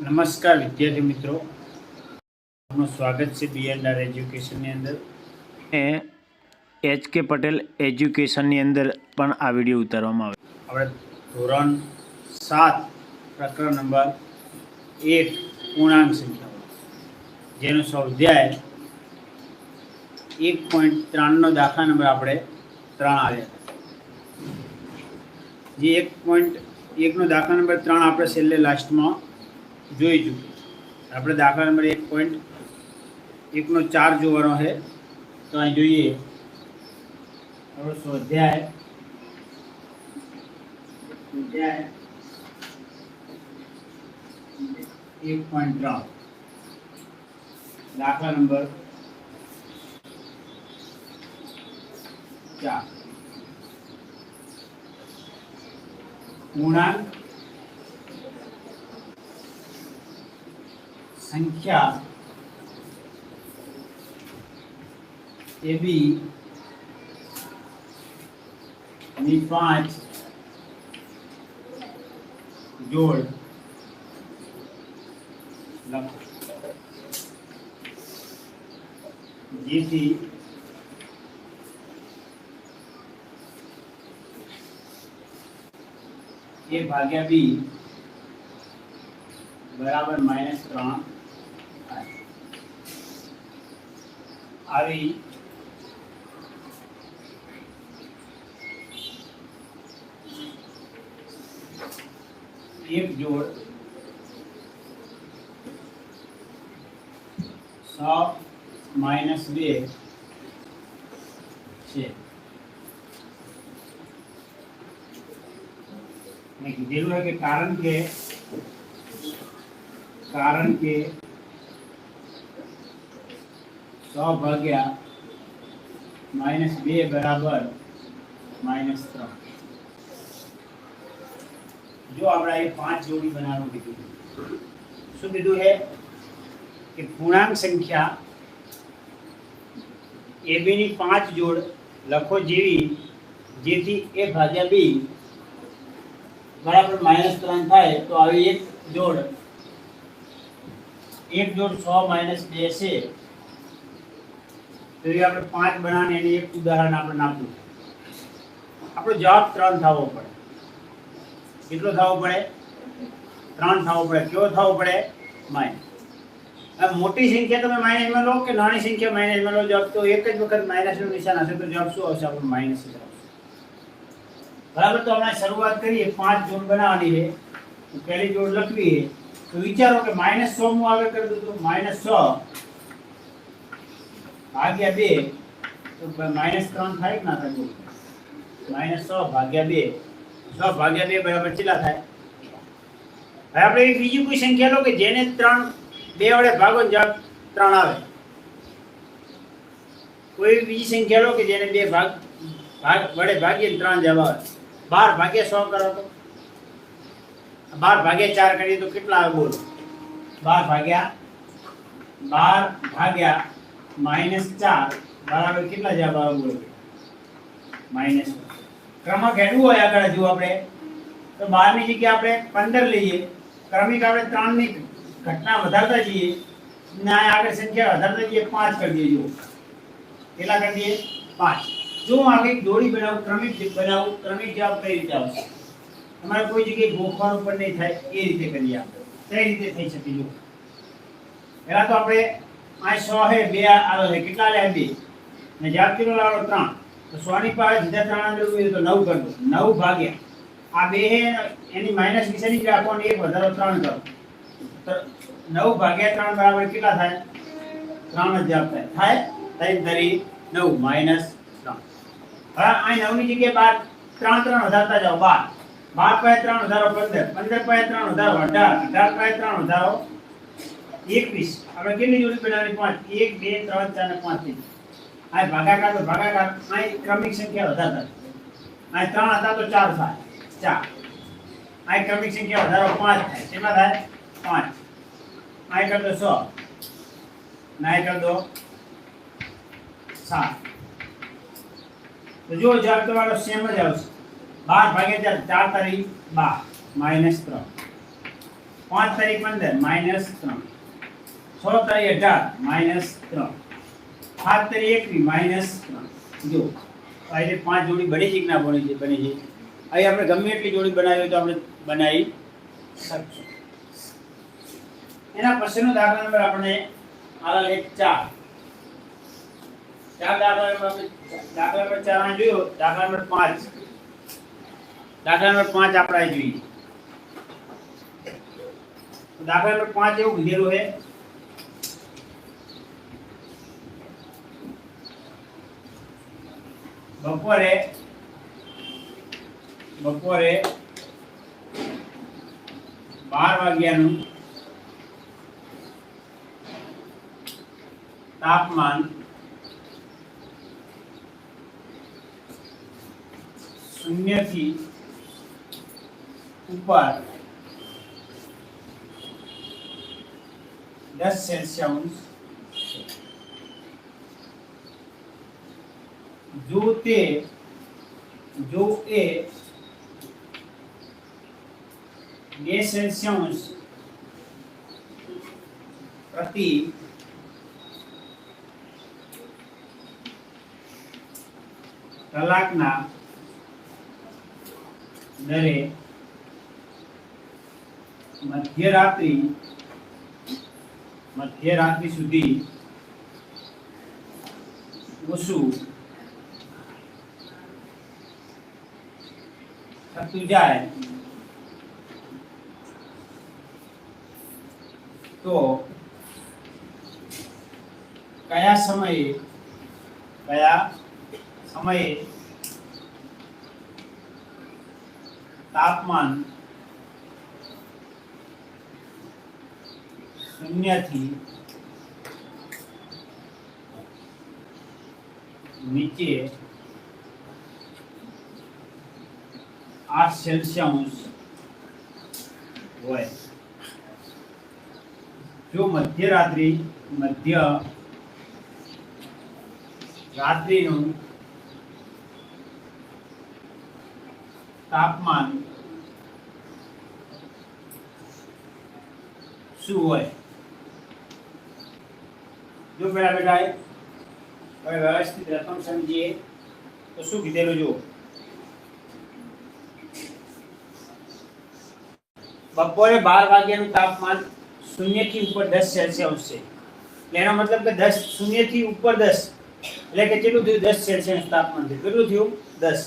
નમસ્કાર વિદ્યાર્થી મિત્રો, આપનું સ્વાગત છે BNR એજ્યુકેશનની અંદર. HK પટેલ એજ્યુકેશનની અંદર પણ આ વિડીયો ઉતારવામાં આવે. આપણે ધોરણ 7 પ્રકરણ નંબર 1 પૂર્ણાંક સંખ્યાઓ, જેનો સ્વાધ્યાય 1.3 નો દાખલા નંબર આપણે 3 આવ્યા. જે 1.1 નો દાખલા નંબર 3 આપણે છેલ્લે લાસ્ટમાં જોઈ ચૂક્યું. આપણે દાખલા નંબર 1.1 નો 4 જોવાનો છે. તો અહીં જોઈએ આપણો સ્વાધ્યાય 1.3 દાખલા નંબર 4 પૂર્ણાંક સંખ્યા AB ની 5 જોડ લખો, જેથી A ભાગ્યા B બરાબર -3 થાય. આવી એક જોડ 100 - 2 છે. મેં કીધેલું है कि कारण के 100 ભાગ્યા -2 બરાબર -3. જો આપણે એ 5 જોડી બનાવવાનું કીધું. શું કીધું है कि પૂર્ણાંક સંખ્યા AB ની 5 જોડ લખો, જેથી A ભાગ્યા B બરાબર -3 થાય. તો આવી એક જોડ 100 - 2 છે. તો એ આપણે 5 બનાવીને એની એક ઉદાહરણ આપણે નાખ્યું. આપણો જવાબ 3 થવો પડે. કેટલો થવો પડે? 3 થવો પડે. કેવો થવો પડે? માઇનસ. મોટી સંખ્યા તમે માઇનસમાં લો કે નાની સંખ્યા માઇનસમાં લો, જવાબ તો એક જ વખત માઇનસનું નિશાન હશે તો જવાબ શું આવશે? આપણો માઇનસ જ આવશે. બરાબર. તો આપણે શરૂઆત કરીએ. 5 જોડ બનાવવાની છે. પહેલી જોડ લખવી છે. તો વિચારો કે -100 હું આગળ કરી દઉં તો -100 ભાગ્યા 2 તો -3 થાય કે ના થાય? -100 ભાગ્યા 2, 100 ભાગ્યા 2 બરાબર કેટલા થાય? હવે આપણે એક બીજી કોઈ સંખ્યા લો કે જેને 2 વડે ભાગો જવાબ 3 આવે. કોઈ બીજી સંખ્યા લો કે જેને 2 વડે ભાગીએ 3 જવાબ આવે. 12 ભાગ્યા 100 કરો તો 12 ભાગ્યા 4 કરીએ તો કેટલા આવે? બોલો. 12 ભાગ્યા -4 બરાબર કેટલા જવાબ આવે? બોલો. -1. ક્રમાંક હેડવું હોય આગળ જો આપણે તો 12 ની જગ્યાએ આપણે 15 લઈએ. ક્રમિક આપણે 3 ની ઘટના વધારતા જઈએ ને આગળ સંખ્યા વધારતા જઈએ. 5 કરી દઈએ. જો કેટલા કરી દઈએ? 5. જો હું આગળ જોડી બનાવું, ક્રમિક બનાવું, ક્રમિક જવાબ કઈ રીતે આવશે? તમારે કોઈ જગ્યાએ ગોખવાનું પણ નહીં થાય. એ રીતે કરીએ આપણે. કઈ રીતે થઈ શકે? જો પહેલા તો આપણે આ 100 હે 2 આવે છે. કેટલા લે? 2 ને જવાબ કેટલો લાવો? 3. તો 100 ની પાસે સીધા 3 અંદર ઉમેરો તો 9 કરી દો. 9 ભાગ્યા આ 2 હે એની માઈનસ નિશાની જ રાખવાની. એક વધારો 3 કરો તો 9 ભાગ્યા 3 બરાબર કેટલા થાય? 3 જ જવાબ થાય. 3 તરી 9 -3. હવે આ 9 ની જગ્યાએ 3 વધારતા જાઓ. 12 પાસે 3 વધારો 15, 15 પાસે 3 વધારો 18, 18 પાસે 3 વધારો 21. આપણે કેટલી જોડી બનાવવાની? 5. 1 2 3 4 ને 5 થી આ ભાગાકાર તો ભાગાકાર. આ ક્રમિક સંખ્યા વધારતા. આ 3 હતા તો 4 થાય 4. આ ક્રમિક સંખ્યા વધારો 5 થાય. કેટલા થાય? 5. આ કર દો 100 ના કર દો 7. तो जो जवाब तुम्हारा सेम જ આવશે 12 ભાગ્યા 4 4 તારી 12 -3. 5 તારીખ 15 -3, 6 તારીખ 18 -3, 7 તારીખ 21 -3. જો આ રીતે 5 જોડી બની છે કે ના બની છે? બની છે. અહીં આપણે ગમે એટલી જોડી બનાવી હોય તો આપણે બનાવી શકશું. એના પછીનો દાખલા નંબર આપણે આલા લેખ 4. દાખલા નંબર 4 આ જોયો. દાખલા નંબર 5. દાખલા નંબર 5 આપણે જોઈએ. દાખલા નંબર 5 એવું કીધેલું છે, બપોરે 12 વાગ્યાનું તાપમાન 0 થી ઉપર 10 સેલ્સિયસ જો એ 2 સેલ્સિયસ પ્રતિ કલાકના દરે મધ્યરાત્રિ સુધી ઓછું થતું જાય તો કયા સમયે તાપમાન 0 થી નીચે 8 સેલ્સિયસ હોય. જો રાત્રિનું તાપમાન શું હોય? જો પેલા બેટા હવે વ્યવસ્થિત રકમ સમજીએ તો શું કીધેલું જો બપોરે 12 વાગ્યાનું તાપમાન 0 થી ઉપર 10 સેલ્સિયસ છે. એનો મતલબ કે 0 થી ઉપર 10 એટલે કે કેટલું થયું? 10 સેલ્સિયસ તાપમાન થયું. કેટલું થયું? 10.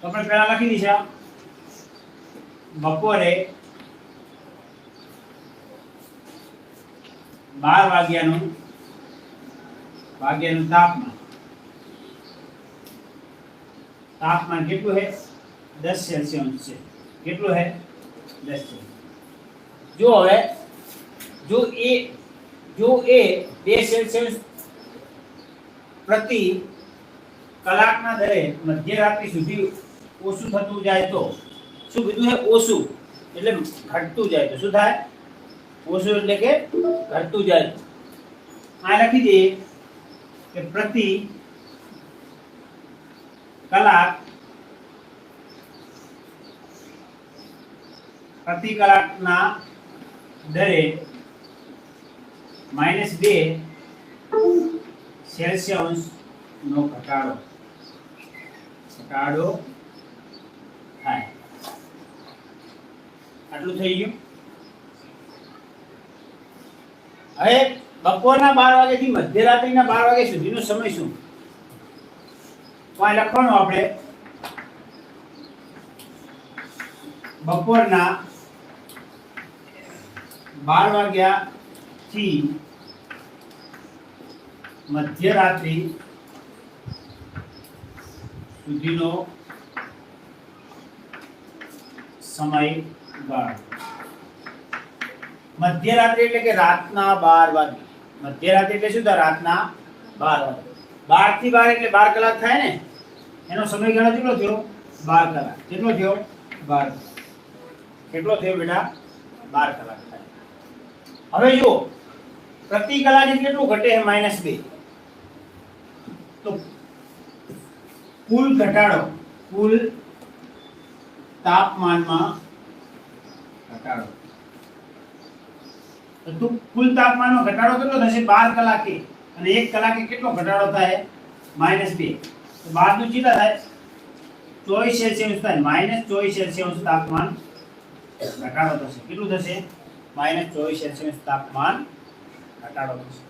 તો આપણે પહેલા લખી દઈશું બપોરે 12 વાગ્યાનું તાપમાન કેટલું છે? 10 સેલ્સિયસ છે. કેટલું છે? 10 છે. જો હવે જો એ 2 સેલ્સિયસ પ્રતિ કલાકના દરે મધ્યરાત્રિ સુધી ઓછું થતું જાય તો શું કીધું છે? ઓછું એટલે ઘટતું જાય તો શું થાય? ઓછું એટલે કે ઘટતું જાય. આ લખી દઈએ કે પ્રતિ કલાકના દરે -2 સેલ્સિયસ નો ઘટાડો થાય. આટલું થઈ ગયું. હવે બપોરના 12 વાગ્યાથી મધ્યરાત્રિના 12 વાગ્યા સુધીનો સમય શું? તો આ લખવાનું આપણે બપોરના 12 વાગ્યાથી મધ્યરાત્રિ સુધીનો સમયગાળો. મધ્યરાત્રિ એટલે કે રાતના 12 વાગે. મધ્યરાત્રિ એટલે શું થાય? રાતના 12 વાગે. 12 થી 12 એટલે 12 કલાક થાય ને. એનો સમયગાળો કેટલો થયો? 12 કલાક. કેટલો થયો? 12. કેટલો થયો બેટા? 12 કલાક થાય. હવે જો પ્રતિ કલાકે કેટલું ઘટે છે? -2. તો કુલ ઘટાડો, કુલ તાપમાનમાં ઘટાડો તો કુલ તાપમાનનો ઘટાડો કેટલો થશે 12 કલાકે, અને 1 કલાકે કેટલો ઘટાડો થાય -2. તો 12 નું કેટલા થાય 24 સેલ્સિયસ થાય, -24 સેલ્સિયસ તાપમાન ઘટાડો થશે. કેટલું થશે -24 સેલ્સિયસ તાપમાન ઘટાડો થશે.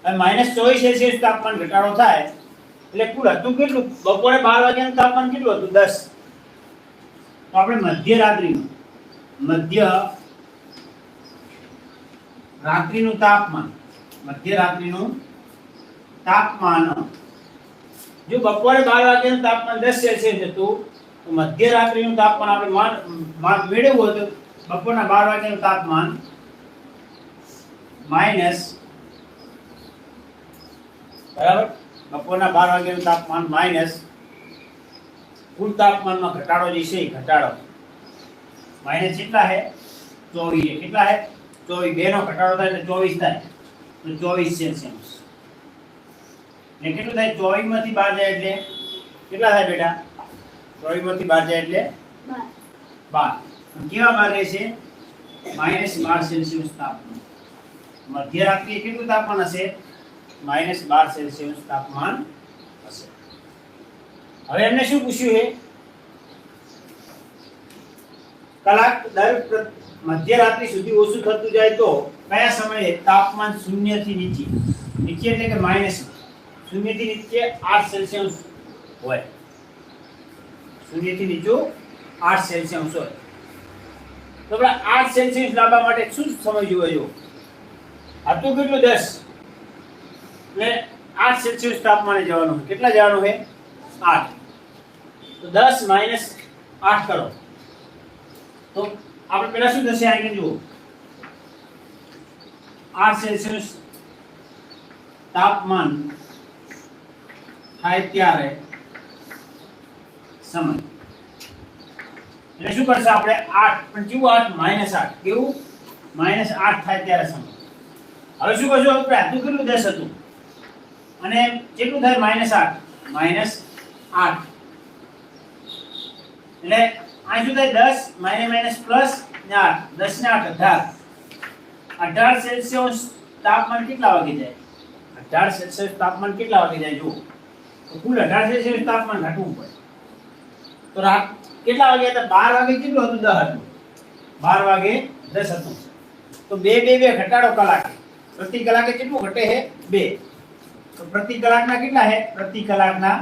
હવે -24 સેલ્સિયસ તાપમાન ઘટાડો થાય એટલે કુલ હતું કેટલું, બપોરે 12 વાગ્યાનું તાપમાન કેટલું હતું 10. તો આપણે મધ્ય રાત્રિનું તાપમાન જો બપોરે 12 વાગ્યાનું તાપમાન 10 સેલ્સિયસ હતું, તો મધ્ય રાત્રિનું તાપમાન આપણે મેળવવું હોય તો બપોરના 12 વાગ્યાનું તાપમાન માઈનસ, બરાબર, બપોરના 12 વાગ્યાનું તાપમાન માઈનસ કુલ તાપમાનમાં ઘટાડો જે છે એ ઘટાડો માઈનસ કેટલા હે 24. કેટલા હે 24. 2 નો ઘટાડો થાય એટલે 24 થાય, તો 24 સેલ્સિયસ. ને કેટલું થાય 24 માંથી 12 જાય એટલે કેટલા થાય બેટા, 24 માંથી 12 જાય એટલે 12. કેવા 12 રહેશે -12 સેલ્સિયસ તાપમાન. મધ્યરાત્રિએ કેટલું તાપમાન હશે -12 સેલ્સિયસ તાપમાન હશે. હવે એમને શું પૂછ્યું છે, કલાક દર મધ્યરાત્રિ સુધી ઓછું થતું જાય તો કયા સમયે તાપમાન 0 થી નીચે એટલે કે -0 થી નીચે 8 સેલ્સિયસ હોય, 0 થી નીચું 8 સેલ્સિયસ હોય. તો આપણે 8 સેલ્સિયસ લાવવા માટે શું સમય જોઈએ જો, હતું કેટલું 10 એટલે 8 સેલ્સિયસ તાપમાને જવાનું. કેટલા જવાનું છે 8. તો 10 - 8 કરો તો આપણે પહેલા શું થશે, આ જુઓ 8 સેલ્સિયસ તાપમાન થાય ત્યારે સમય એટલે શું કરશે આપણે 8 પણ કેવું 8 -8 કેવું -8 થાય ત્યારે સમય. હવે શું કરશું આપણે, હતું કેટલું 10 હતું અને કેટલું થાય -8 -8 એટલે આ શું થાય 10 પ્લસ 8 10 ને 8 18 સેલ્સિયસ તાપમાન કેટલા વાગે જાય, 18 સેલ્સિયસ તાપમાન કેટલા વાગે જાય જુઓ, તો કુલ 18 સેલ્સિયસ તાપમાન ઘટવું પડે. તો રાત કેટલા વાગે હતા 12 વાગે કેટલું હતું 10 હતું, 12 વાગે 10 હતું. તો 2 ઘટાડો કલાકે, પ્રતિ કલાકે કેટલું ઘટે છે 2. તો પ્રતિ કલાકના કેટલા છે, પ્રતિ કલાકના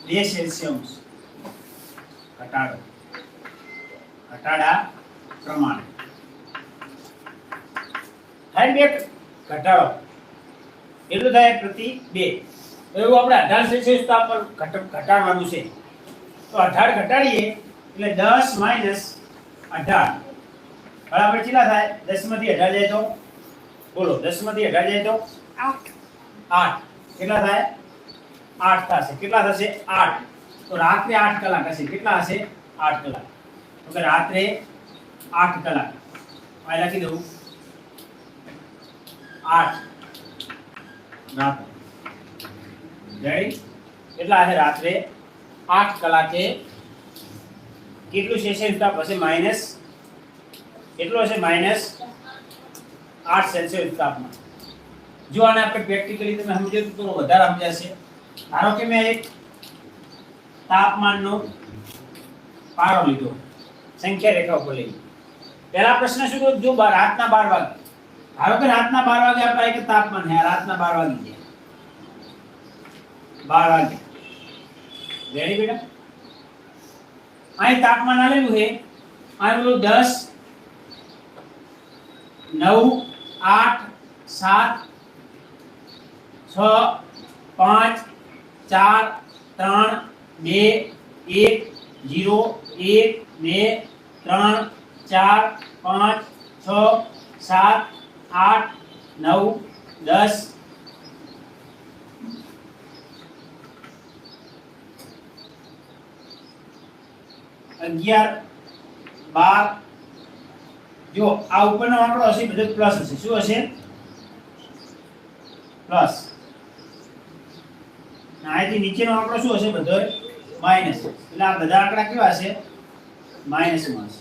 2 સેલ્સિયસ ઘટાડા પ્રમાણે થાય 2 ઘટાડો એટલું થાય પ્રતિ 2. એવું આપણે 18 સેલ્સિયસ તાપમાન ઘટાડવાનું છે. તો 18 ઘટાડીએ એટલે 10 - 18 બરાબર કેટલા થાય, 10 માંથી 18 જાય તો બોલો, 10 માંથી 18 જાય તો 8. કેટલા થાય 8 થશે. કેટલા થશે 8. તો રાત્રે 8 કલાક હશે. કેટલા હશે 8 કલાક. તો કે રાત્રે 8 કલાક આ લખી દઉં 8 રાત્રે રેડી. કેટલા હશે રાત્રે 8 કલાકે કેટલું સેલ્સિયસ તાપ હશે માઈનસ કેટલું હશે -8 સેલ્સિયસ તાપમાન. જો આને આપણે પ્રેક્ટિકલી તમે સમજો તો વધારે સમજાશે. ધારો કે મેં એક તાપમાનનો પારો લીધો, સંખ્યા રેખા ઉપર લઈ. પહેલા પ્રશ્ન શું હતો, જો રાતના 12 વાગે, ધારો કે રાતના 12 વાગે આપણે એક તાપમાન છે, રાતના 12 વાગે છે, 12 વાગે રેડી બેટા. અહીં તાપમાન આલેલું છે, આ બોલું 10 9 8 7 6 5 4 3 2 1 0 1 2 3 4 5 6 7 8 9 10 11 12. જો આ ઉપરનો આંકડો હશે બધો પ્લસ હશે. શું હશે? પ્લસ. અહીંથી નીચેનો આંકડો શું હશે? બધો માઇનસ, એટલે આ બધા આંકડા કેવા છે? માઇનસમાં છે.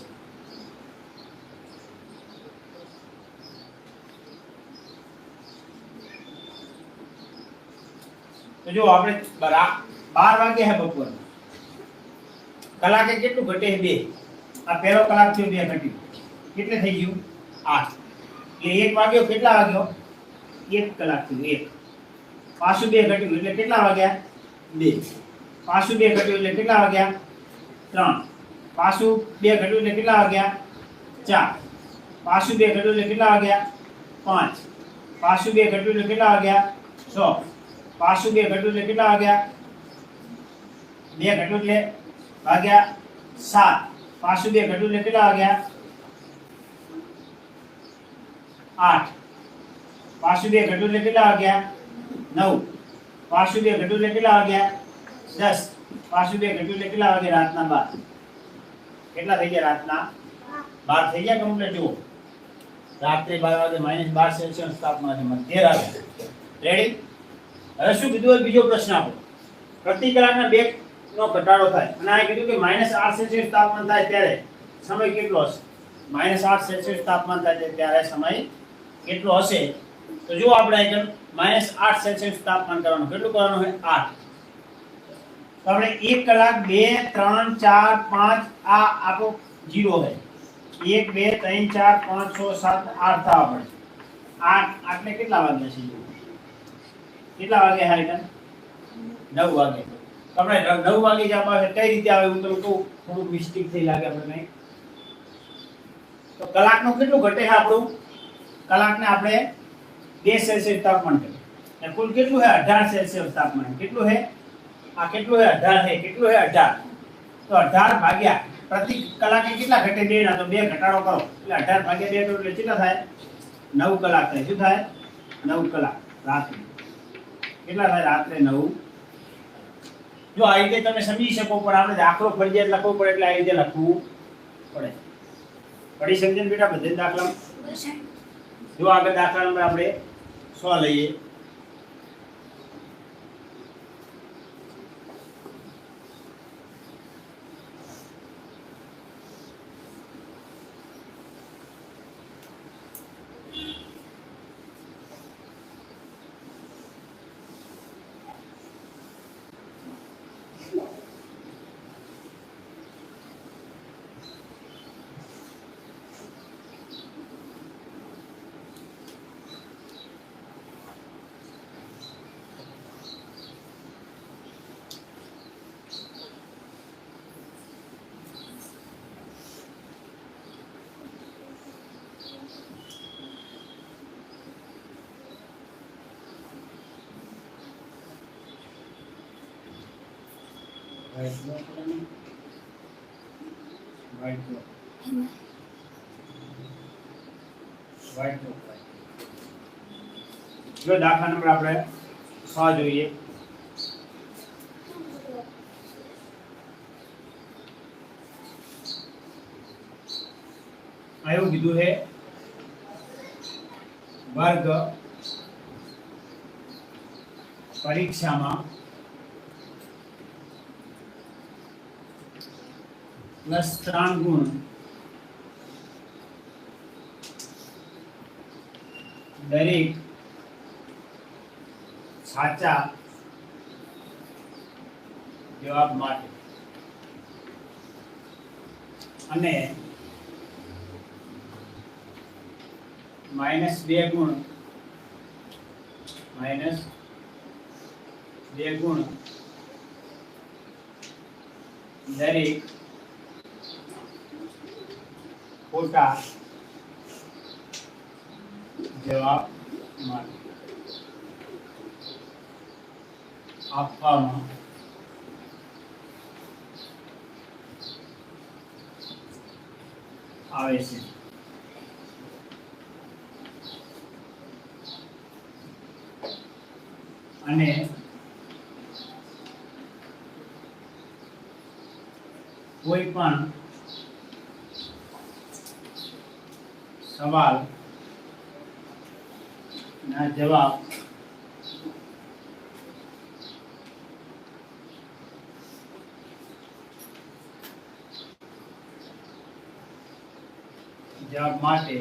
તો જો આપણે 12 વાગે હે બપોર, કલાકે કેટલું ઘટે? 2. આ પહેલો કલાક થયો, 2 ઘટ્યું, કેટલે થઈ ગયું? 8. એટલે 1 વાગ્યો કેટલા વાગ્યો? 1 કલાક થયું 1. પાછું 2 ઘટ્યું એટલે કેટલા વાગ્યા? 2. પાછું 2 ઘટ્યું એટલે કેટલા વાગ્યા? 3. પાછું 2 ઘટ્યું એટલે કેટલા વાગ્યા? 4. પાછું 2 ઘટ્યું એટલે કેટલા વાગ્યા? 5. પાછું 2 ઘટ્યું એટલે કેટલા વાગ્યા? 6. પાછું 2 ઘટ્યું એટલે કેટલા વાગ્યા? 2 ઘટ્યું એટલે વાગ્યા 7. પાછું 2 ઘટ્યું એટલે કેટલા વાગ્યા? 8. પાછું 2 ઘટ્યું એટલે કેટલા વાગ્યા? 9. પાછું 2 ઘટ્યું એટલે કેટલા વાગ્યા? 10. પાછું 2 ઘટ્યું એટલે કેટલા વાગ્યા? રાતના 12. કેટલા થઈ ગયા? રાતના 12 થઈ ગયા કમ્પ્લીટ. જુઓ, રાત્રે 12 વાગે -12 સેલ્સિયસ તાપમાન છે, મધ્યરાત્રે. રેડી? હવે શું કીધું? હોય બીજો પ્રશ્ન આપો. પ્રતિ કલાકના 2 નો ઘટાડો થાય, અને આ કીધું કે -8 સેલ્સિયસ તાપમાન થાય ત્યારે સમય કેટલો હશે? -8 સેલ્સિયસ તાપમાન થાય ત્યારે સમય કેટલો હશે? તો જો આપણે આગળ -8 સેલ્સિયસ તાપમાન કરવાનું. કેટલું કરવાનું છે? 8. તો આપણે 1 કલાક 2 3 4 5 આ આપો 0 છે. 1 2 3 4 5 6 7 8 થા આપણે 8 આટલે કેટલા વાગ્યા છે? કેટલા વાગે હાઈકન? 9 વાગે. આપણે 9 વાગે જ આપણે કઈ રીતે આવે હું તમને કહું, થોડું મિસ્ટેક થઈ લાગે આપણે. તો કલાકનું કેટલું ઘટે છે આપણું? કલાકને આપણે 2 સેલ્સિયસ તાપમાન કરીએ અને કુલ કેટલું છે? 18 સેલ્સિયસ તાપમાન. કેટલું છે? આ કેટલું છે? 18 છે. કેટલું છે? 18. તો 18 ભાગ્યા પ્રતિ કલાકે કેટલા ઘટે? 2 ના. તો 2 ઘટાડો કરો એટલે 18 ભાગ્યા 2 એટલે કેટલા થાય? 9 કલાક થાય. શું થાય? 9 કલાક રાત્રે. કેટલા થાય? રાત્રે 9. જો આ રીતે તમે સમજી શકો, પણ આપણે દાખલો ફરજિયાત લખવો પડે એટલે આ રીતે લખવું પડે. પડી સમજે ને બેટા બધે દાખલા? જો આગળ દાખલા નંબર આપણે 6 લઈએ. જો દાખલા નંબર આપણે 6 જોઈએ. એવું કીધું છે વર્ગ પરીક્ષામાં +3 ગુણ દરેક સાચા જવાબ માટે અને -2 ગુણ દરેક ખોટા જવાબ માટે આપવામાં આવે છે. અને કોઈ પણ સવાલ ના જવાબ જવાબ માટે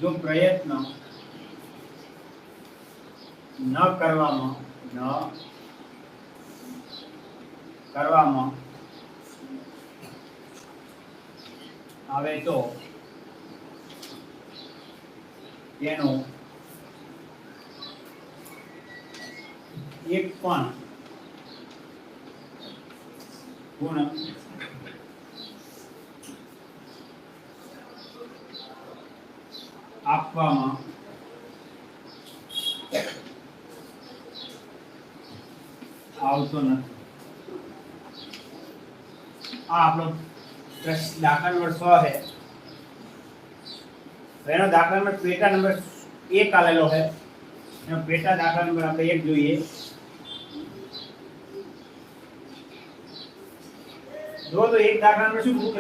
જો પ્રયત્ન ન કરવામાં આવે તો તેનો એક પણ ગુણ આપવામાં આવતો નથી. આ આપણો દાખલા નંબર 6 है. એનો દાખલા નંબર પેટા નંબર 1 આલેલો है. એનો પેટા દાખલા નંબર આપણે 1 જોઈએ. જો તો એક દાખલા નંબર શું કીધું?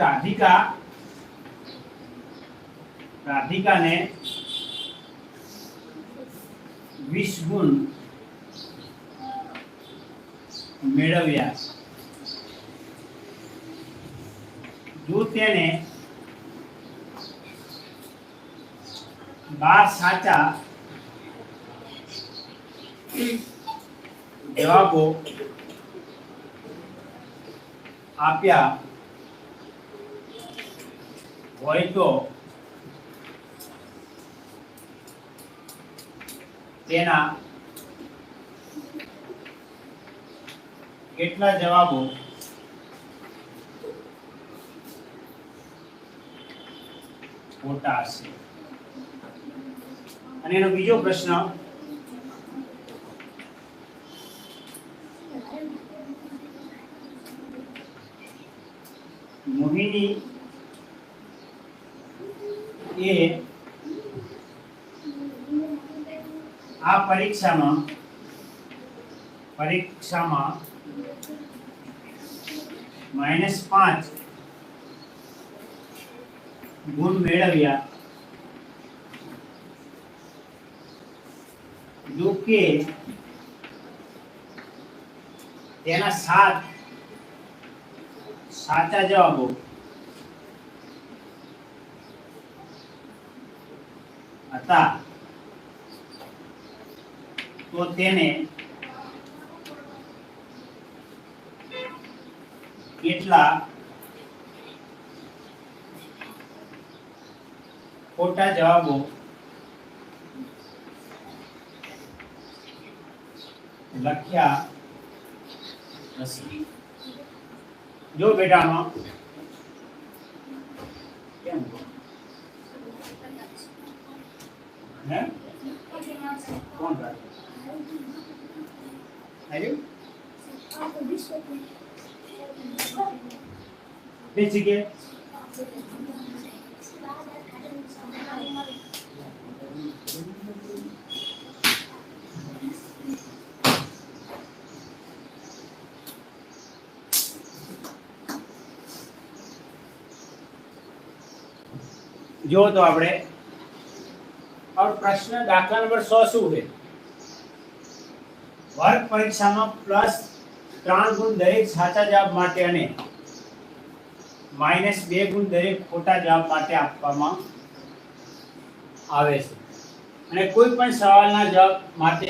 રાધિકાને 20 ગુણ મેળવ્યા. જો તેને 12 સાચા જવાબો આપ્યા હોય તો તેના કેટલા જવાબો ખોટા હશે? અને એનો બીજો પ્રશ્ન, મોહિની એ આ પરીક્ષામાં -5 ગુણ મેળવ્યા. જો કે તેના 7 સાચા જવાબો હતા તો તેને કેટલા ખોટા જવાબો લખ્યા હશે? જો બેટામાં કેમ હે કોણ રાખે બેસી કે જો તો આપણે और प्रश्न दाखला नंबर 100 શું છે? વર્ગ પરીક્ષામાં +3 ગુણ દરેક સાચા જવાબ માટે અને -2 ગુણ દરેક ખોટા જવાબ માટે આપવામાં આવે છે. અને કોઈ પણ સવાલના જવાબ માટે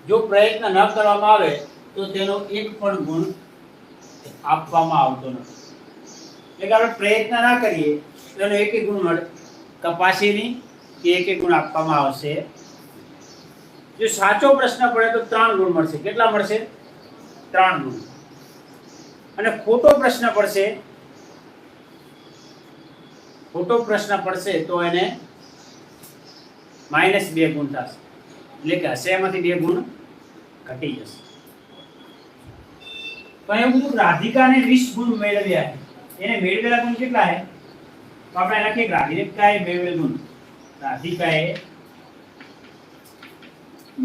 જો પ્રયત્ન ન કરવામાં આવે તો તેનો એક પણ ગુણ આપવામાં આવતો નથી. એટલે કે આપણે પ્રયત્ન ના કરીએ તો એનો એક ગુણ મળે, કપાસીની એક ગુણ આપવામાં આવશે. જો સાચો પ્રશ્ન પડે તો 3 ગુણ મળશે. કેટલા મળશે? 3 ગુણ. અને ખોટો પ્રશ્ન પડશે તો એને -2 ગુણ થશે. એટલે કે હશે એમાંથી 2 ગુણ ઘટી જશે. તો એવું બધું રાધિકાને 20 ગુણ મેળવ્યા. એને મેળવેલા ગુણ કેટલા છે? તો આપણે લખીએ રાધિકાએ મેળવેલ ગુણ. રાધિકાએ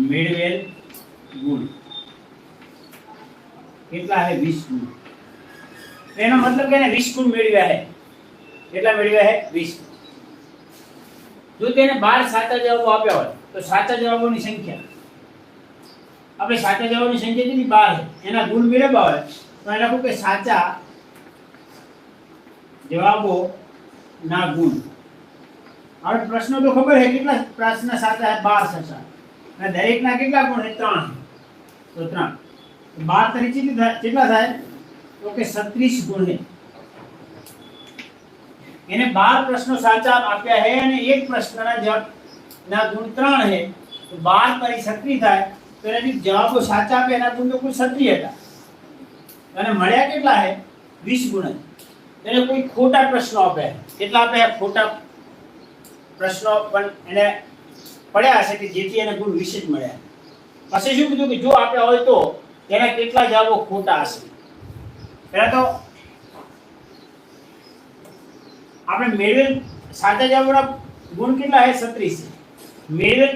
મેળવેલ ગુણ કેટલા છે? 20 ગુણ. એનો મતલબ કે એને 20 ગુણ મેળવ્યા છે. કેટલા મેળવ્યા છે? 20. જો તેને 12 સાચા જવાબો આપ્યા હોય તો સાચા જવાબોની સંખ્યા, આપણે સાચા જવાબોની સંખ્યા કેટલી? 12 છે. એના ગુણ મેળવ્યા હોય તો એને લખું કે સાચા જવાબો ના ગુણ. હવે પ્રશ્નો તો ખબર છે કેટલા પ્રશ્ન સાચા છે 12 સાચા અને દરેકના કેટલા ગુણ છે 3 તો 3 12 તરીકે કેટલા થાય તો કે 36 ગુણ છે. એને 12 પ્રશ્નો સાચા આપ્યા છે અને એક પ્રશ્નના જવાબ ના ગુણ 3 છે તો 12 કરી 36 થાય તો એની જવાબો સાચા આપ્યા એના ગુણ તો કુલ 36 હતા અને મળ્યા કેટલા છે 20 ગુણ. એને કોઈ ખોટા પ્રશ્નો આપ્યા કેટલા આપ્યા ખોટા પ્રશ્નો પણ એને પડ્યા હશે કે જેથી એને ગુણ 20 જ મળ્યા. પછી શું કીધું કે જો આપ્યા હોય તો એના કેટલા જવાબો ખોટા હશે. પહેલા તો આપણે મેળવેલ સાચા જવાબોના ગુણ કેટલા છે 36 છે, મેળવેલ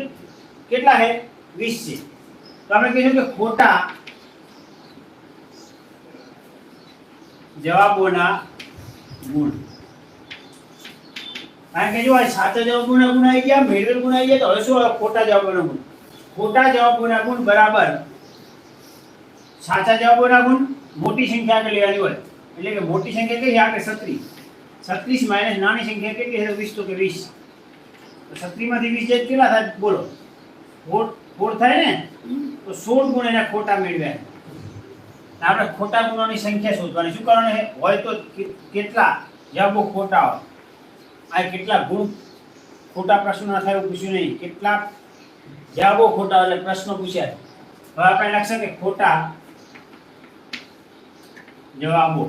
કેટલા છે 20 છે. તો આપણે કહીશું કે ખોટા જવાબોના ગુણ. કારણ કે જો આ સાચા જવાબોના ગુણ આવી ગયા, મેળવેલ ગુણ આવી ગયા તો હવે શું આવે ખોટા જવાબોના ગુણ. ખોટા જવાબોના ગુણ બરાબર સાચા જવાબોના ગુણ મોટી સંખ્યા આગળ લેવાની હોય. એટલે કે મોટી સંખ્યા કઈ આપણે 36 36 માઈનસ નાની સંખ્યા કેટલી છે 20 તો કે 20 તો 36 માંથી 20 જે કેટલા થાય બોલો 4 થાય ને તો 16 ગુણ એના ખોટા મેળવ્યા. આપણે ખોટા ગુણોની સંખ્યા શોધવાની. શું કરવાનું છે હોય તો કેટલા જવાબો ખોટા હોય. આ કેટલા ગુણ ખોટા પ્રશ્નો ના થાય એવું પૂછ્યું નહીં, કેટલા જવાબો ખોટા એટલે પ્રશ્નો પૂછ્યા. હવે આપણે લખશે કે ખોટા જવાબો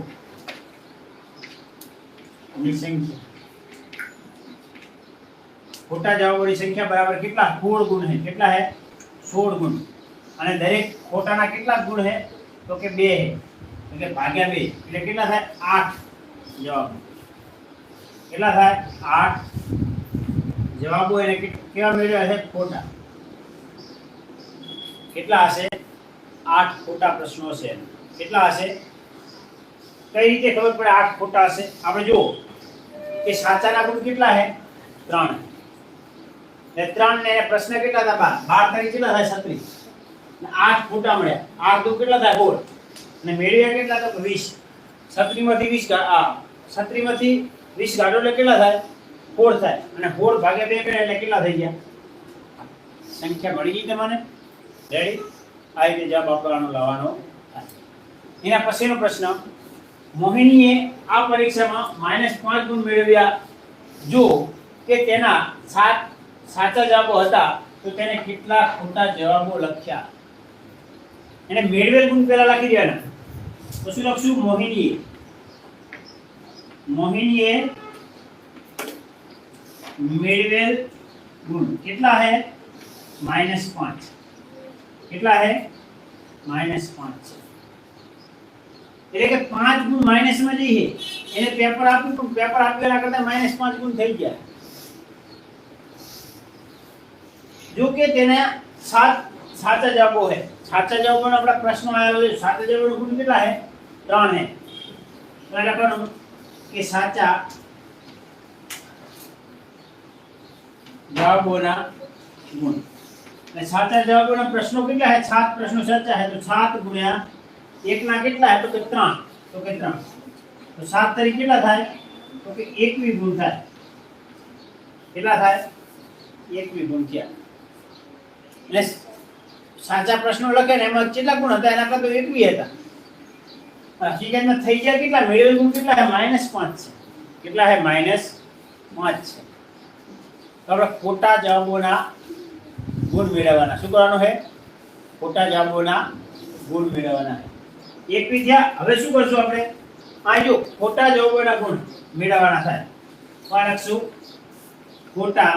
ની સંખ્યા. ખોટા જવાબોની સંખ્યા બરાબર કેટલા 16 ગુણ છે. કેટલા છે 16 ગુણ. અને દરેક ખોટાના કેટલા ગુણ છે તો કે 2 છે એટલે ભાગ્યા 2 એટલે કેટલા થાય 8 જવાબ. કેટલા થાય 8 જવાબો એને કેવા મેળવ્યા છે ખોટા. કેટલા હશે 8 ખોટા પ્રશ્નો છે. કેટલા હશે કઈ રીતે ખબર પડે 8 ખોટા હશે. આપણે જુઓ કે સાચાના ગુણ કેટલા છે 3 ને 3 ને પ્રશ્ન કેટલા હતા 12 તરીકે કેટલા થાય 36 ને 8 ખોટા મળ્યા. 8 દુ કેટલા થાય 16 ને મેળવ્યા કેટલા તો 20. 36 માંથી 20 36 માંથી 20 કાઢો એટલે કેટલા થાય 4 થાય અને 4 ભાગ્યા 2 કરે એટલે કેટલા થઈ ગયા સંખ્યા મળી ગઈ તમને. રેડી? આ રીતે જવાબ આપવાનો લાવવાનો થાય. એના પછીનો પ્રશ્ન મોહિનીએ આ પરીક્ષામાં -5 ગુણ મેળવ્યા. જો કે તેના 7 સાચા જવાબો હતા તો તેને કેટલા ખોટા જવાબો લખ્યા. એને મેળવેલ ગુણ પહેલા લખી દેવાના. તો શું લખશું મોહિનીએ મેળવેલ ગુણ કેટલા છે -5. કેટલા છે -5 છે એટલે કે 5 ગુણ માઈનસ માં જઈએ. એને પેપર આપ્યું પણ પેપર આપેલા કરતા -5 ગુણ થઈ ગયા. જો કે તેને 7 સાચા જવાબો છે. સાચા જવાબોનો આપણા પ્રશ્નો આવ્યો છે. સાચા જવાબોનો ગુણ કેટલા છે 3 છે. તો લખવાનું કે સાચા જવાબોના ગુણ. અને સાચા જવાબોના પ્રશ્નો કેટલા છે 7 પ્રશ્નો સાચા છે તો 7 ગુણ્યા 1 ના કેટલા છે તો કે 3 તો કે 3 તો 7 તરીકે કેટલા થાય તો કે 21 ગુણ થાય. કેટલા થાય 21 ગુણ થયા. એટલે સાચા પ્રશ્નો લખે ને એમાં કેટલા ગુણ હતા એના કરતા 21 હતા. હકીકતમાં થઈ ગયા કેટલા મેળવેલ ગુણ કેટલા છે -5 છે. કેટલા છે -5 છે. તો આપણે ખોટા જવાબોના ગુણ મેળવવાના. શું કરવાનું છે ખોટા જવાબોના ગુણ મેળવવાના. 21 થયા. હવે શું કરશું આપણે આ જો ખોટા જવાબોના ગુણ મેળવવાના થાય તો આ લખશું ખોટા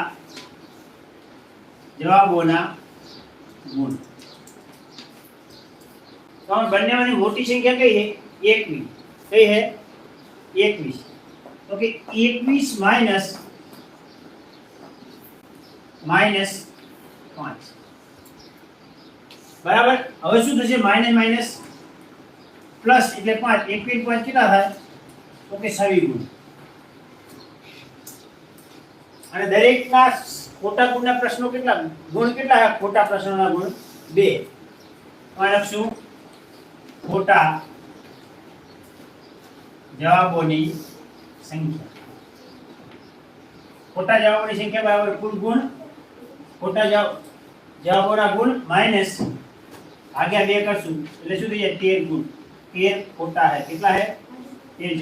જવાબોના ગુણ. તો બંનેની મોટી સંખ્યા કઈ છે 21. કઈ છે 21. તો કે 21 માઈનસ 5 બરાબર. હવે શું થશે માઈનસ પ્લસ એટલે 5. 21 5 કેટલા થાય તો કે 26 ગુણ. અને દરેકના ખોટા ગુણના પ્રશ્નો કેટલા ગુણ કેટલા છે ખોટા પ્રશ્નોના ગુણ 2. આ લખશું ખોટા જવાબોની સંખ્યા. ખોટા જવાબોની સંખ્યા બરાબર કુલ ગુણ, ખોટા જવાબોના ગુણ માઇનસ ભાગ્યા 2 કરશું એટલે શું થઈ જાય 13 ગુણ. 13 ખોટા है. કેટલા है? 13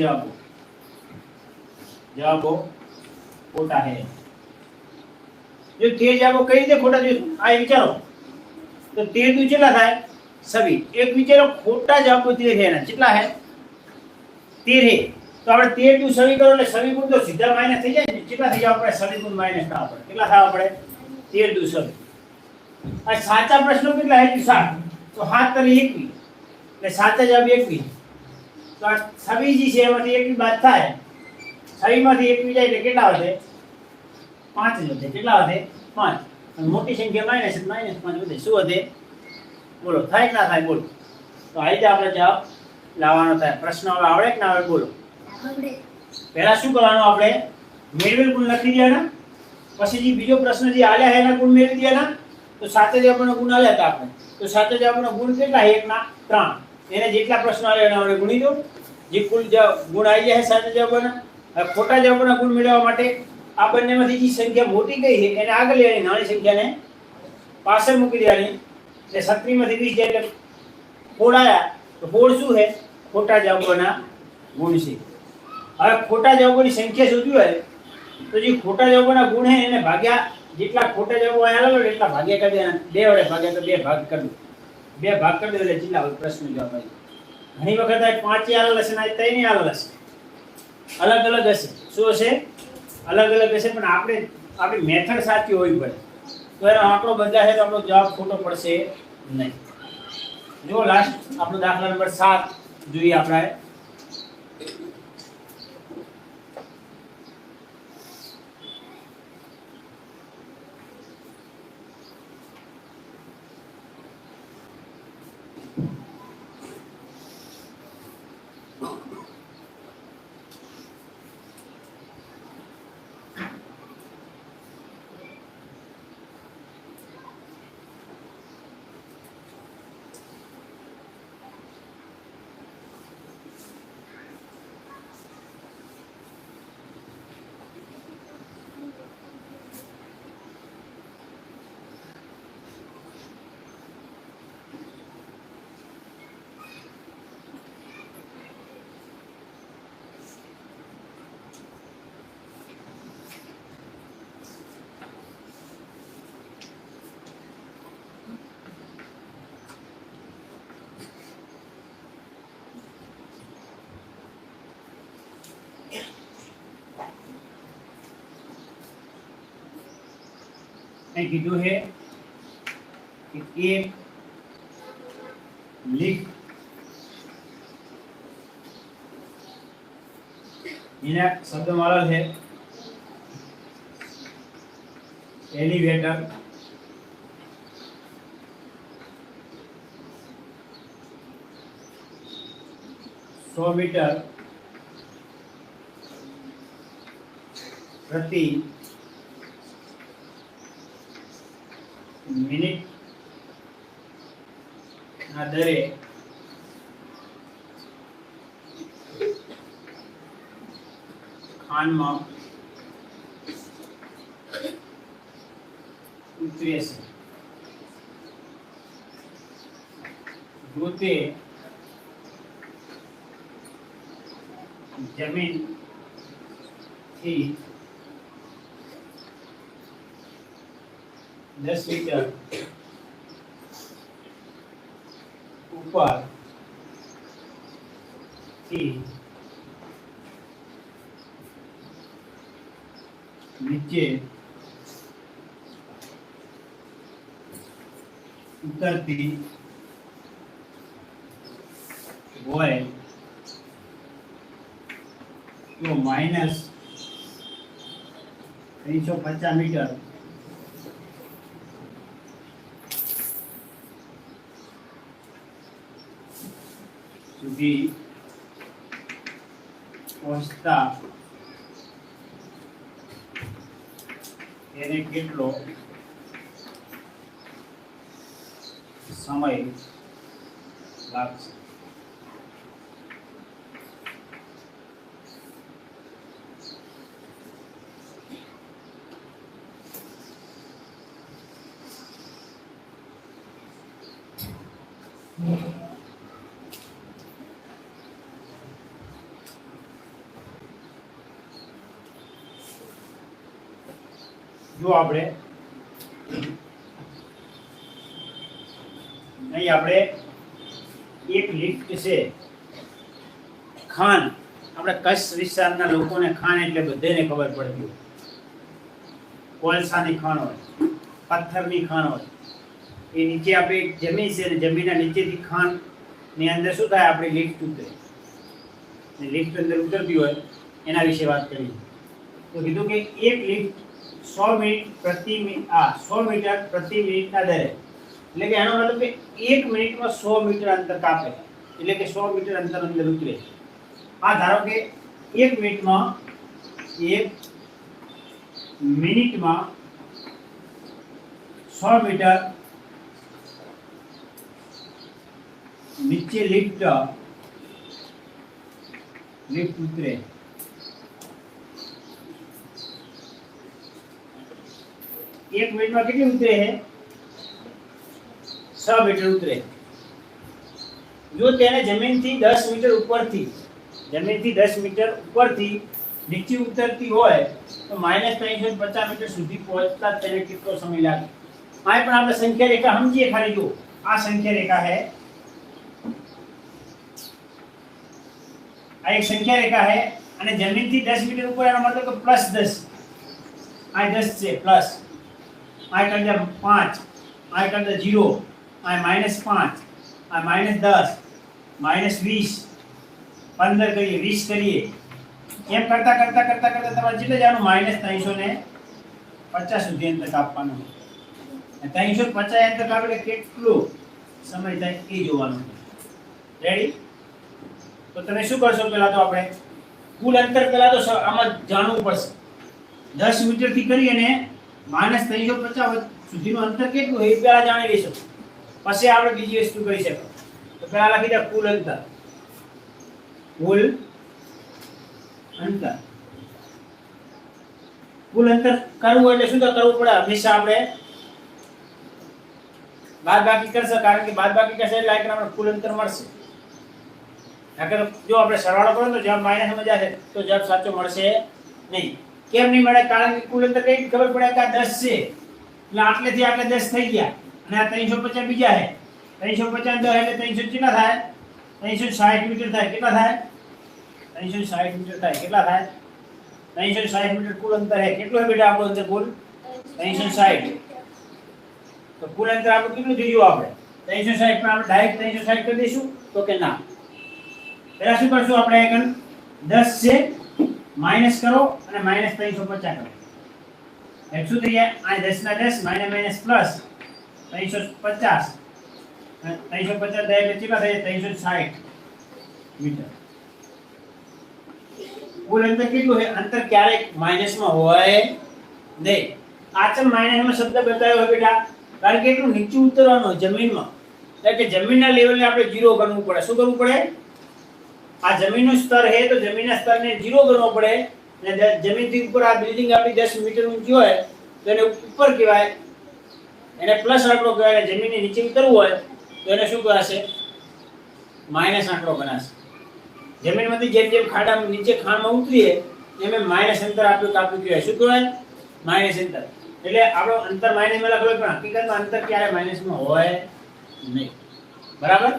જવાબો ખોટા है. જો 13 જવાબો કઈ રીતે ખોટા જોઈશું આ વિચારો તો 13 દુ કેટલા થાય? 26. એક વિચારો ખોટા જવાબો 13 है ना કેટલા है? 13 है. તો આપણે 13 દુ 26 કરો એટલે 26 ગુણ તો સીધા માઈનસ થઈ જાય ને. કેટલા થઈ જાવ આપણે? 26 ગુણ માઈનસ ના આપણે કેટલા થાવ આપણે? 13 દુ 26. આ સાચા પ્રશ્નો કેટલા હે? 7. તો 7 તરી 21 એટલે સાચા જવાબ 21. તો આ 26 જી છે એમાંથી 21 બાદ થાય. 26 માંથી 21 જાય એટલે કેટલા વધે? 5 જ વધે. કેટલા વધે? 5. અને મોટી સંખ્યા માઈનસ એટલે માઈનસ 5 વધે. શું વધે? બોલો થાય કે ના થાય? બોલો. તો આ રીતે આપણે જવાબ લાવવાનો થાય. પ્રશ્ન હવે આવડે કે ના આવડે? બોલો. પહેલા શું કરવાનું? આપણે મેળવેલ ગુણ લખી દેવાના. પછી જે બીજો પ્રશ્ન જે આલ્યા છે એના ગુણ મેળવી દેવાના. તો સાચા જવાબનો ગુણ આલ્યા હતા આપણે. તો સાચા જવાબનો ગુણ કેટલા? 1 ના 3. એને જેટલા પ્રશ્નો આલ્યા એના આપણે ગુણી દો. જે કુલ ગુણ આવી જાય સાચા જવાબના. ખોટા જવાબના ગુણ મેળવવા માટે આ બંનેમાંથી જે સંખ્યા મોટી ગઈ છે એને આગળ લેવાની, નાની સંખ્યાને પાછળ મૂકી દેવાની. એટલે 17 માંથી 20 જાય એટલે 16 આયા. તો 16 શું છે? ખોટા જવાબોના ગુણ છે. હવે ખોટા જવાબોની સંખ્યા શોધવી હોય તો જે ખોટા જવાબોના ગુણ છે એને ભાગ્યા જેટલા ખોટા જવાબો આયા આવેલા એટલા ભાગ્યા કરી દેવાના. 2 વડે ભાગ્યા તો 2 ભાગ કરી દો. 2 ભાગ કરી દો એટલે કેટલા હોય? પ્રશ્ન જવાબ આવી. ઘણી વખત આ 5 આવેલા હશે ને આ 3 આવેલા હશે. અલગ અલગ હશે. શું હશે? અલગ અલગ હશે. પણ આપણી મેથડ સાચી હોવી પડે. તો એનો આંકડો બદલાશે તો આપણો જવાબ ખોટો પડશે નહીં. જો લાસ્ટ આપણો દાખલા નંબર 7 જોઈએ આપણે. मैं कीधु है कि एक लिफ्ट इन्हें शब्द माला है एलिवेटर, 100 मीटर प्रति मिनिट ना दरे खान में उतरे से गोते जमीन थी 10 मीटर ऊपर थी नीचे उतरती હોય तो -350 मीटर સુધી પહોંચતા એને કેટલો સમય લાગશે? જો આપણે અહીં આપણે એક લિફ્ટ છે, ખાન, આપણે કચ્છ વિસ્તારના લોકોને ખાન એટલે બધાને ખબર પડતી હોય. કોલસાની ખાણ હોય, પથ્થરની ખાણ હોય, એ નીચે આપણે એક જમીન છે અને જમીનના નીચેથી ખાણ ની અંદર શું થાય, આપણી લિફ્ટ ઉતરે. લિફ્ટ અંદર ઉતરતી હોય એના વિશે વાત કરી. તો કીધું કે એક લિફ્ટ 100 મીટર પ્રતિ મિનિટના દરે, એટલે કે એનો મતલબ કે 1 મિનિટમાં 100 મીટર અંતર કાપે, એટલે કે 100 મીટર અંતર અંદર ઉતરે. આ ધારો કે 1 મિનિટમાં 100 મીટર નીચે લિફ્ટ ઉતરે. એક મિનિટમાં કેટલી ઉતરે છે? 100 મીટર ઉતરે. જો તેને જમીનથી 10 મીટર ઉપરથી નીચે ઉતરતી હોય તો -350 મીટર સુધી પહોંચતા તેને કેટલો સમય લાગે? આ પણ આપણે સંખ્યા રેખા સમજીએ ખાલી. જો આ સંખ્યા રેખા છે, આ એક સંખ્યા રેખા છે અને જમીનથી 10 મીટર ઉપર, એનો મતલબ કે +10. આ 10 છે, પ્લસ આ કરતા 5, આ કરતા 0, આ -5, આ -10, -20, 15 કરીએ, 20 કરીએ, એમ કરતા તમારે જેટલે જવાનું -350 સુધી અંતર કાપવાનું. 350 અંતર કાપે એટલે કેટલો સમય થાય એ જોવાનું. રેડી? તો તમે શું કરશો? પહેલા તો આપણે કુલ અંતર પહેલા તો આમાં જાણવું પડશે. 10 મીટર થી કરી અને -350 સુધીનું અંતર કેટલું હોય એ પહેલા જાણી લેશો, પછી આપણે બીજી વસ્તુ કરી શકો. તો પહેલા લખી દો કુલ અંતર. કુલ અંતર કરવું એટલે શું કરવું પડે? હંમેશા આપણે બાદબાકી કરશે, કારણ કે બાદબાકી કરશે એટલે આપણે કુલ અંતર મળશે. અગર જો આપણે સરવાળો કરો તો જવાબ માઈનસમાં જશે તો જવાબ સાચો મળશે નહીં. કેમ નહીં મળે? કારણ કે કુલ અંતર કઈ ખબર પડે કે આ 10 છે એટલે આટલેથી આટલે 10 થઈ ગયા અને આ 350 બીજા છે. 350 10 એટલે 300 કેટલા થાય? 360 મીટર થાય. કેટલા થાય? 360 મીટર થાય. કેટલા થાય? 360 મીટર કુલ અંતર છે. કેટલું છે બેટા આપણું અંતર કુલ? 360. તો કુલ અંતર આપણું કેટલું થઈ ગયું? આપણે 360 પણ આપણે ડાયરેક્ટ 360 કરી દઈશું તો કે ના? પહેલા શું કરશું? આપણે આગળ 10 છે માઈનસ કરો અને -350 કરો. એટલે શું થઈ જાય? આ 10 ના 10 માઈનસ પ્લસ 350. 350 થાય એટલે કેટલા થાય? 360 મીટર. કુલ અંતર કેટલું છે? અંતર ક્યારેક માઈનસમાં હોય નહીં. આ ચમ માઈનસમાં શબ્દ બતાવ્યો હોય બેટા? કારણ કે એટલું નીચે ઉતરવાનું હોય જમીનમાં, એટલે કે જમીનના લેવલે આપણે 0 ગણવું પડે. શું કરવું પડે? આ જમીનનું સ્તર છે તો જમીનના સ્તરને 0 ગણવો પડે. અને જમીનથી ઉપર આ બિલ્ડિંગ આપણી 10 મીટર ઊંચી હોય તો એને ઉપર કહેવાય, એને પ્લસ આંકડો કહેવાય. જમીનની નીચે ઉતરવું હોય તો એને શું કહેવાશે? માઈનસ આંકડો ગણાશે. જમીનમાંથી જેમ જેમ ખાડામાં નીચે ખાણમાં ઉતરીએ એમ માઈનસ અંતર આપ્યું કહેવાય. શું કહેવાય? માઈનસ અંતર. એટલે આપણો અંતર માઈનસમાં લખેલો પણ હકીકતમાં અંતર ક્યારે માઈનસમાં હોય નહીં. બરાબર?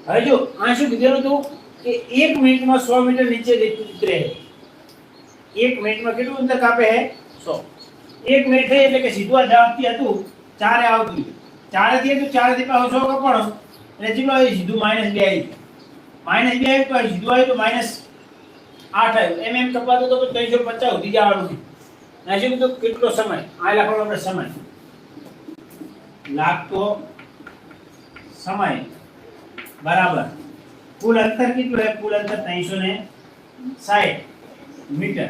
હવે જો આ શું કીધેલું હતું કે 1 મિનિટમાં 100 મીટર નીચે ઉતરે. 1 મિનિટમાં કેટલું અંતર કાપે છે? 100. 1 મિનિટ થઈ એટલે કે સીધું આ જવાબથી હતું 4 આવતું. 4 થી હતું 4 થી પાછો 100 કપાણો એટલે કેટલું આવ્યું? સીધું -2 આવી ગયું. -2 આવ્યું તો સીધું આવ્યું તો -8 આવ્યું. એમ કપાતું તો 350 સુધી જવાનું છે. ના શું કીધું? કેટલો સમય? આ લખવાનો આપણે સમય. લાગતો સમય બરાબર કુલ અંતર કેટલું છે? કુલ અંતર 360 મીટર.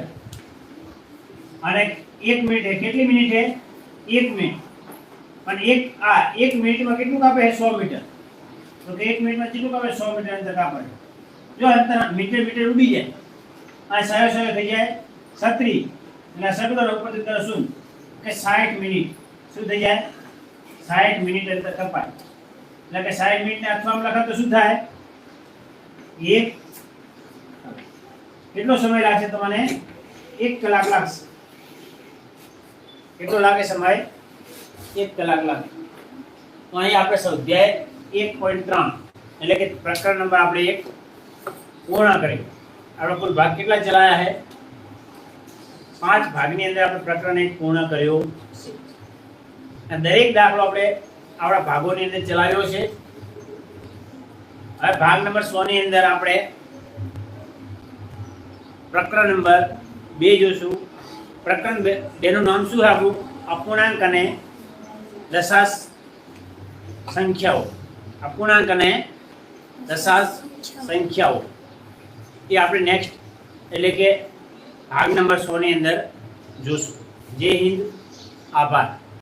અને 1 મિનિટ છે. કેટલી મિનિટ છે? 1 મિનિટ. પણ 1 મિનિટમાં કેટલું કાપે છે? 100 મીટર. તો કે 1 મિનિટમાં કેટલું કાપે? 100 મીટર અંતર કાપે. જો અંતર મીટર ઉડી જાય, આ 100 થઈ જાય 36. એટલે સગડો ઉપરથી તરફ શું કે 60 મિનિટ. શું થઈ જાય? 60 મિનિટ અંતર કપાય. એટલે કે 60 મિનિટને અથવામાં લખો તો શું થાય? કેટલો સમય લાગશે તમને? 1 કલાક લાગશે. કેટલો લાગે સમય? 1 કલાક લાગે. તો અહીં આપણે સ્વાધ્યાય 1.3 એટલે કે પ્રકરણ નંબર આપણે 1 પૂર્ણ કરી. આપણો કુલ ભાગ કેટલા ચલાયા છે? 5 ભાગની અંદર આપણે પ્રકરણ 1 પૂર્ણ કર્યો છે. અને દરેક દાખલો આપણે આપણા ભાગોની અંદર ચલાવ્યો છે. હવે ભાગ નંબર 100 ની અંદર આપણે પ્રકરણ નંબર 2 જોશું. પ્રકરણ 2 નું નામ શું છે આપણું? અપૂર્ણાંક અને દશાંશ સંખ્યાઓ. અપૂર્ણાંક અને દશાંશ સંખ્યાઓ એ આપણે નેક્સ્ટ એટલે કે ભાગ નંબર 100 ની અંદર જોશું. જય હિન્દ, આભાર.